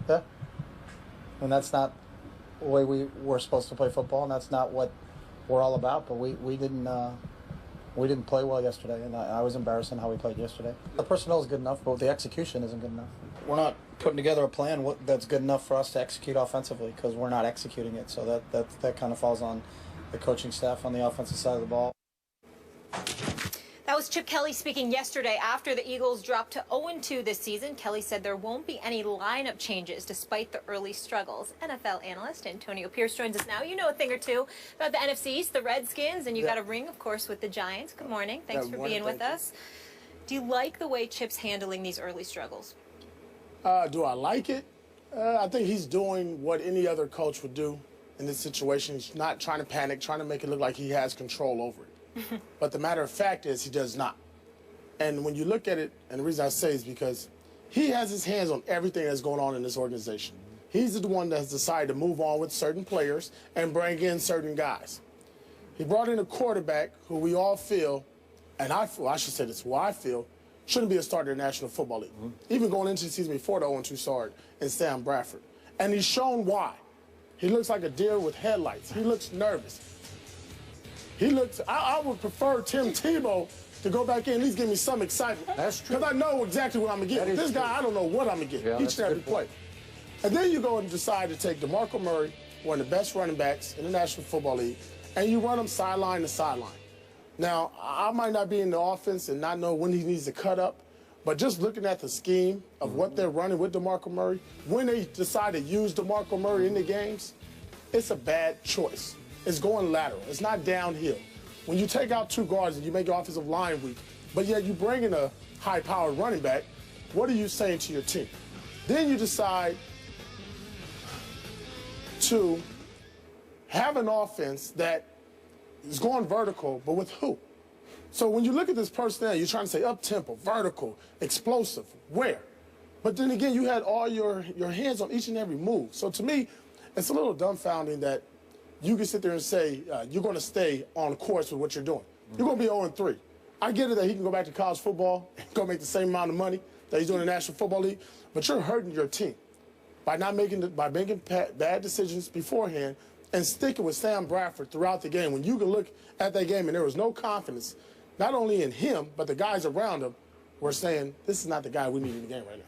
Yeah. And that's not the way we were supposed to play football, and that's not what we're all about. But we didn't play well yesterday, and I was embarrassed in how we played yesterday. The personnel is good enough, but the execution isn't good enough. We're not putting together a plan that's good enough for us to execute offensively because we're not executing it. So that kind of falls on the coaching staff on the offensive side of the ball. That was Chip Kelly speaking yesterday after the Eagles dropped to 0-2 this season. Kelly said there won't be any lineup changes despite the early struggles. NFL analyst Antonio Pierce joins us now. You know a thing or two about the NFC East, the Redskins, and you got a ring, of course, with the Giants. Good morning. Thanks for being with us. Do you like the way Chip's handling these early struggles? Do I like it? I think he's doing what any other coach would do in this situation. He's not trying to panic, trying to make it look like he has control over it. But the matter of fact is he does not. And when you look at it, and the reason I say is because he has his hands on everything that's going on in this organization. He's the one that has decided to move on with certain players and bring in certain guys. He brought in a quarterback who we all feel, and I should say this, who I feel, shouldn't be a starter in the National Football League. Even going into the season before the 0-2 start in Sam Bradford. And he's shown why. He looks like a deer with headlights. He looks nervous. He looks, I would prefer Tim Tebow to go back in and at least give me some excitement. That's true. Because I know exactly what I'm going to get. This guy, I don't know what I'm going to get each and every play. And then you go and decide to take DeMarco Murray, one of the best running backs in the National Football League, and you run him sideline to sideline. Now, I might not be in the offense and not know when he needs to cut up, but just looking at the scheme of what they're running with DeMarco Murray, when they decide to use DeMarco Murray in the games, it's a bad choice. It's going lateral. It's not downhill. When you take out two guards and you make your offensive line weak, but yet you bring in a high-powered running back, what are you saying to your team? Then you decide to have an offense that is going vertical, but with who? So when you look at this personnel, you're trying to say up-tempo, vertical, explosive, where? But then again, you had all your hands on each and every move. So to me, it's a little dumbfounding that you can sit there and say you're going to stay on course with what you're doing. You're going to be 0-3. I get it that he can go back to college football and go make the same amount of money that he's doing in the National Football League, but you're hurting your team by making bad decisions beforehand and sticking with Sam Bradford throughout the game. When you can look at that game and there was no confidence, not only in him, but the guys around him were saying, this is not the guy we need in the game right now.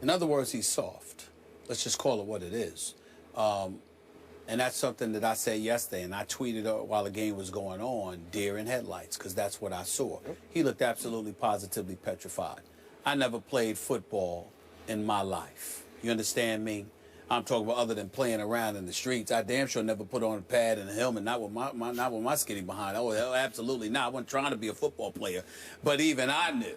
In other words, he's soft. Let's just call it what it is. And that's something that I said yesterday, and I tweeted while the game was going on, deer in headlights, because that's what I saw. He looked absolutely positively petrified. I never played football in my life. You understand me? I'm talking about other than playing around in the streets. I damn sure never put on a pad and a helmet, not with my skinny behind. Oh, absolutely not. I wasn't trying to be a football player. But even I knew.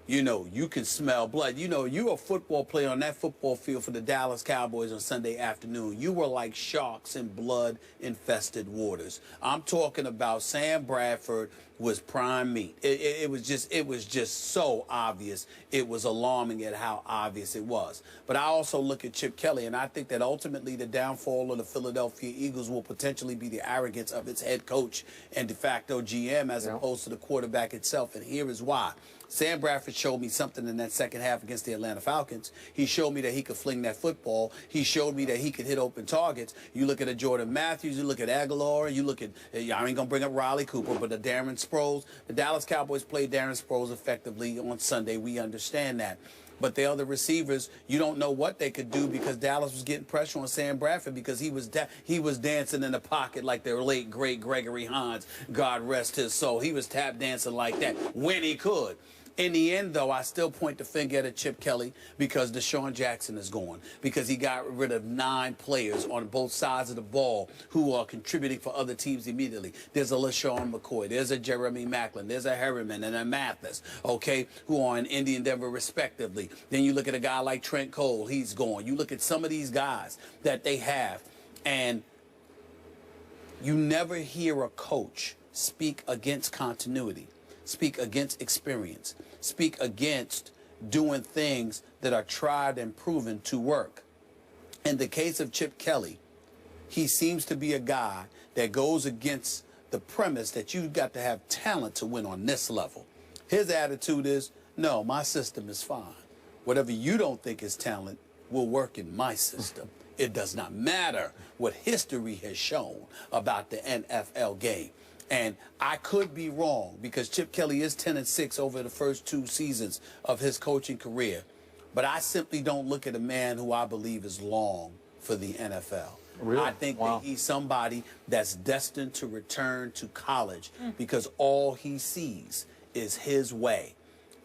You know, you can smell blood. You know, you're a football player on that football field for the Dallas Cowboys on Sunday afternoon. You were like sharks in blood-infested waters. I'm talking about Sam Bradford was prime meat. It was just so obvious. It was alarming at how obvious it was. But I also look at Chip Kelly, and I think that ultimately the downfall of the Philadelphia Eagles will potentially be the arrogance of its head coach and de facto GM as opposed to the quarterback itself. And here is why. Sam Bradford showed me something in that second half against the Atlanta Falcons. He showed me that he could fling that football. He showed me that he could hit open targets. You look at a Jordan Matthews, you look at Aguilar, you look at, I ain't going to bring up Riley Cooper, but the Darren Sproles. The Dallas Cowboys played Darren Sproles effectively on Sunday. We understand that. But the other receivers, you don't know what they could do because Dallas was getting pressure on Sam Bradford because he was dancing in the pocket like their late, great Gregory Hines, God rest his soul. He was tap dancing like that when he could. In the end, though, I still point the finger at Chip Kelly because Deshaun Jackson is gone, because he got rid of 9 players on both sides of the ball who are contributing for other teams immediately. There's a LaShawn McCoy, there's a Jeremy Maclin, there's a Harriman and a Mathis, okay, who are in Indy and Denver respectively. Then you look at a guy like Trent Cole, he's gone. You look at some of these guys that they have, and you never hear a coach speak against continuity, speak against experience, speak against doing things that are tried and proven to work. In the case of Chip Kelly, he seems to be a guy that goes against the premise that you've got to have talent to win on this level. His attitude is, no, my system is fine. whatever you don't think is talent will work in my system. It does not matter what history has shown about the NFL game. And I could be wrong because Chip Kelly is 10-6 over the first 2 seasons of his coaching career. But I simply don't look at a man who I believe is long for the NFL. Really? I think that he's somebody that's destined to return to college because all he sees is his way.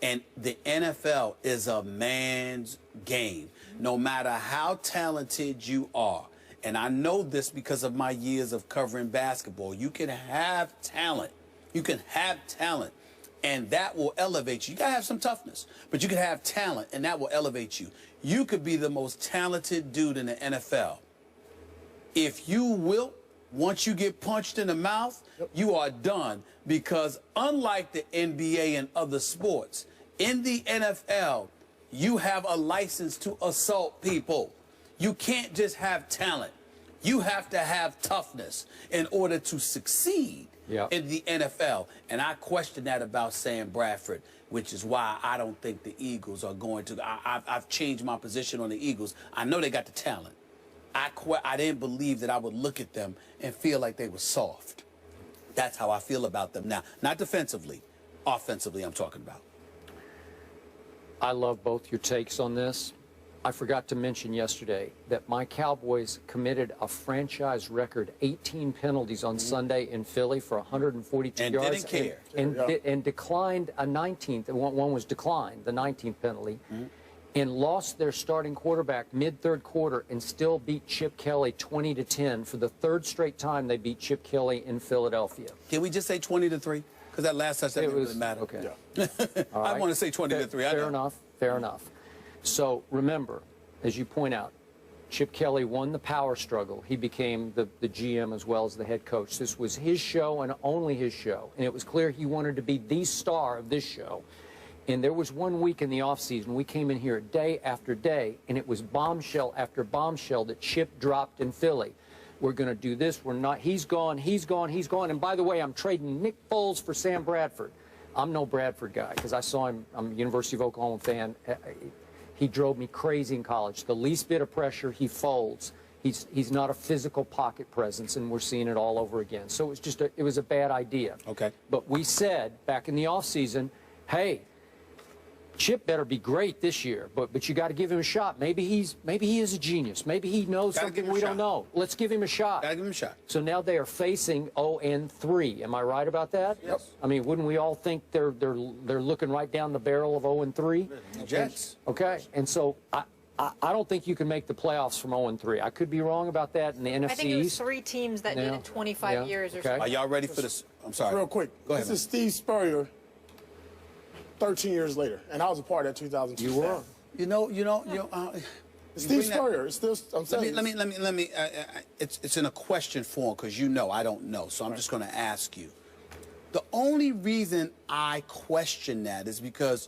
And the NFL is a man's game. No matter how talented you are, and I know this because of my years of covering basketball, you can have talent. You can have talent, and that will elevate you. You got to have some toughness, but you can have talent, and that will elevate you. You could be the most talented dude in the NFL. If you wilt, once you get punched in the mouth, you are done, because unlike the NBA and other sports, in the NFL, you have a license to assault people. You can't just have talent. You have to have toughness in order to succeed in the NFL. And I question that about Sam Bradford, which is why I don't think the Eagles are going to. I've changed my position on the Eagles. I know they got the talent. I didn't believe that I would look at them and feel like they were soft. That's how I feel about them now. Not defensively, offensively I'm talking about. I love both your takes on this. I forgot to mention yesterday that my Cowboys committed a franchise record 18 penalties on Sunday in Philly for 142 and yards. Didn't care. And declined a 19th. One was declined, the 19th penalty, and lost their starting quarterback mid-third quarter and still beat Chip Kelly 20-10 for the 3rd straight time they beat Chip Kelly in Philadelphia. Can we just say 20-3? Because that last touchdown didn't really matter. Okay. I want to say 20-3. Fair enough. Fair enough. So remember, as you point out, Chip Kelly won the power struggle. He became the GM as well as the head coach. This was his show and only his show. And it was clear he wanted to be the star of this show. And there was one week in the offseason, we came in here day after day, and it was bombshell after bombshell that Chip dropped in Philly. We're going to do this. We're not. He's gone. He's gone. He's gone. And by the way, I'm trading Nick Foles for Sam Bradford. I'm no Bradford guy because I saw him. I'm a University of Oklahoma fan. He drove me crazy in college. The least bit of pressure, he folds. He's not a physical pocket presence, and we're seeing it all over again. So it was a bad idea. Okay. But we said back in the offseason, hey, Chip better be great this year, but you got to give him a shot. Maybe he is a genius. Maybe he knows something we don't know. Let's give him a shot. Gotta give him a shot. So now they are facing 0-3. Am I right about that? Yes. I mean, wouldn't we all think they're looking right down the barrel of 0-3? The Jets. Okay, and so I don't think you can make the playoffs from 0-3. I could be wrong about that in the NFC East. I think it was 3 teams that did it 25 years or so. Are y'all ready for this? I'm sorry. Real quick. Go ahead. This is Steve Spurrier 13 years later, and I was a part of that 2002. You were. Steve Spurrier. It's still. I'm saying. Let me. It's in a question form because I don't know, so I'm just going to ask you. The only reason I question that is because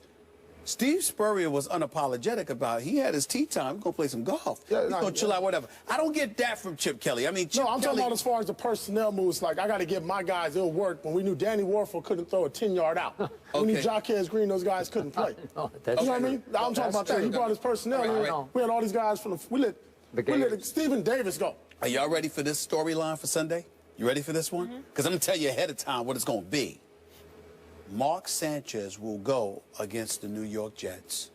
Steve Spurrier was unapologetic about it. He had his tea time. He's going to play some golf. He's going to chill out, whatever. I don't get that from Chip Kelly. I mean, Chip I'm talking about as far as the personnel moves. Like, I got to give my guys, it'll work. When we knew Danny Warfel couldn't throw a 10-yard out. We knew Jaquez Green, those guys couldn't play. No, you know what I mean? I'm talking about that. He brought his personnel in. We had all these guys from we let Stephen Davis go. Are y'all ready for this storyline for Sunday? You ready for this one? Because I'm going to tell you ahead of time what it's going to be. Mark Sanchez will go against the New York Jets.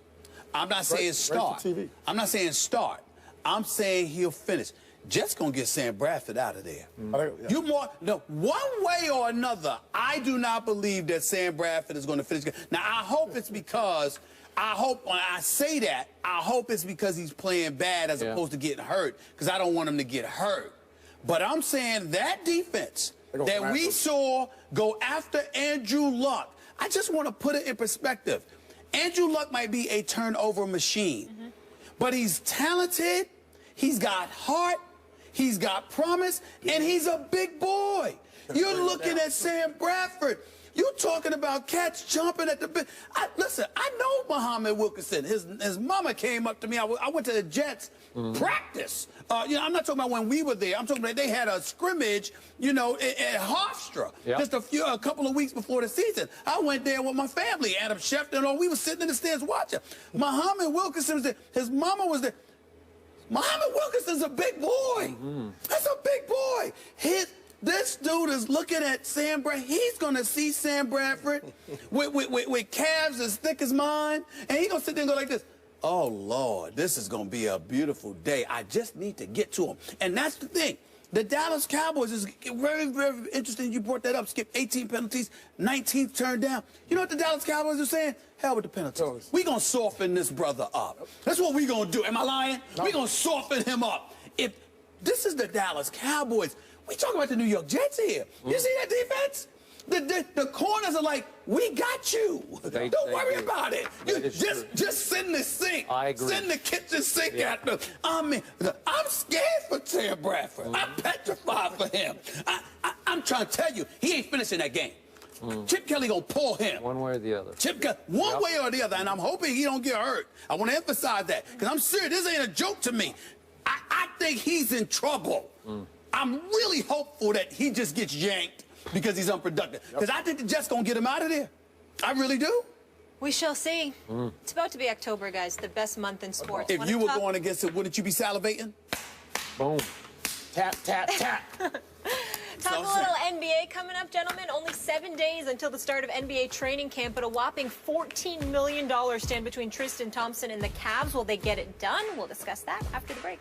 I'm not saying start. I'm not saying start. I'm saying he'll finish. Jets gonna get Sam Bradford out of there. One way or another, I do not believe that Sam Bradford is gonna finish. Now I hope it's because when I say that, I hope it's because he's playing bad as opposed to getting hurt. Because I don't want him to get hurt. But I'm saying that defense that we saw go after Andrew Luck, I just want to put it in perspective. Andrew Luck might be a turnover machine, but he's talented, he's got heart, he's got promise, and he's a big boy. You're looking at Sam Bradford. You talking about cats jumping at the bit. Listen, I know Muhammad Wilkerson. His mama came up to me. I went to the Jets practice. You know, I'm not talking about when we were there. I'm talking about they had a scrimmage, you know, at Hofstra just a couple of weeks before the season. I went there with my family, Adam Schefter and all. We were sitting in the stands watching. Muhammad Wilkerson was there. His mama was there. Muhammad Wilkerson's a big boy. That's a big boy. This dude is looking at Sam Bradford. He's going to see Sam Bradford with calves as thick as mine, and he's going to sit there and go like this. Oh, Lord, this is going to be a beautiful day. I just need to get to him. And that's the thing. The Dallas Cowboys is very, very interesting. You brought that up. Skip 18 penalties, 19 turned down. You know what the Dallas Cowboys are saying? Hell with the penalties. We're going to soften this brother up. That's what we're going to do. Am I lying? No. We're going to soften him up. If this is the Dallas Cowboys, we talking about the New York Jets here. You see that defense? The corners are like, we got you. Don't worry about it. Just send the sink. I agree. Send the kitchen sink at them. I mean, I'm scared for Sam Bradford. I'm petrified for him. I'm trying to tell you, he ain't finishing that game. Chip Kelly gonna pull him. One way or the other. One way or the other, and I'm hoping he don't get hurt. I want to emphasize that, because I'm serious. This ain't a joke to me. I think he's in trouble. I'm really hopeful that he just gets yanked because he's unproductive. Because I think the Jets gonna get him out of there. I really do. We shall see. It's about to be October, guys. The best month in sports. If you were going against it, wouldn't you be salivating? Boom. Tap, tap, tap. Talk a little NBA coming up, gentlemen. Only 7 days until the start of NBA training camp, but a whopping $14 million stand between Tristan Thompson and the Cavs. Will they get it done? We'll discuss that after the break.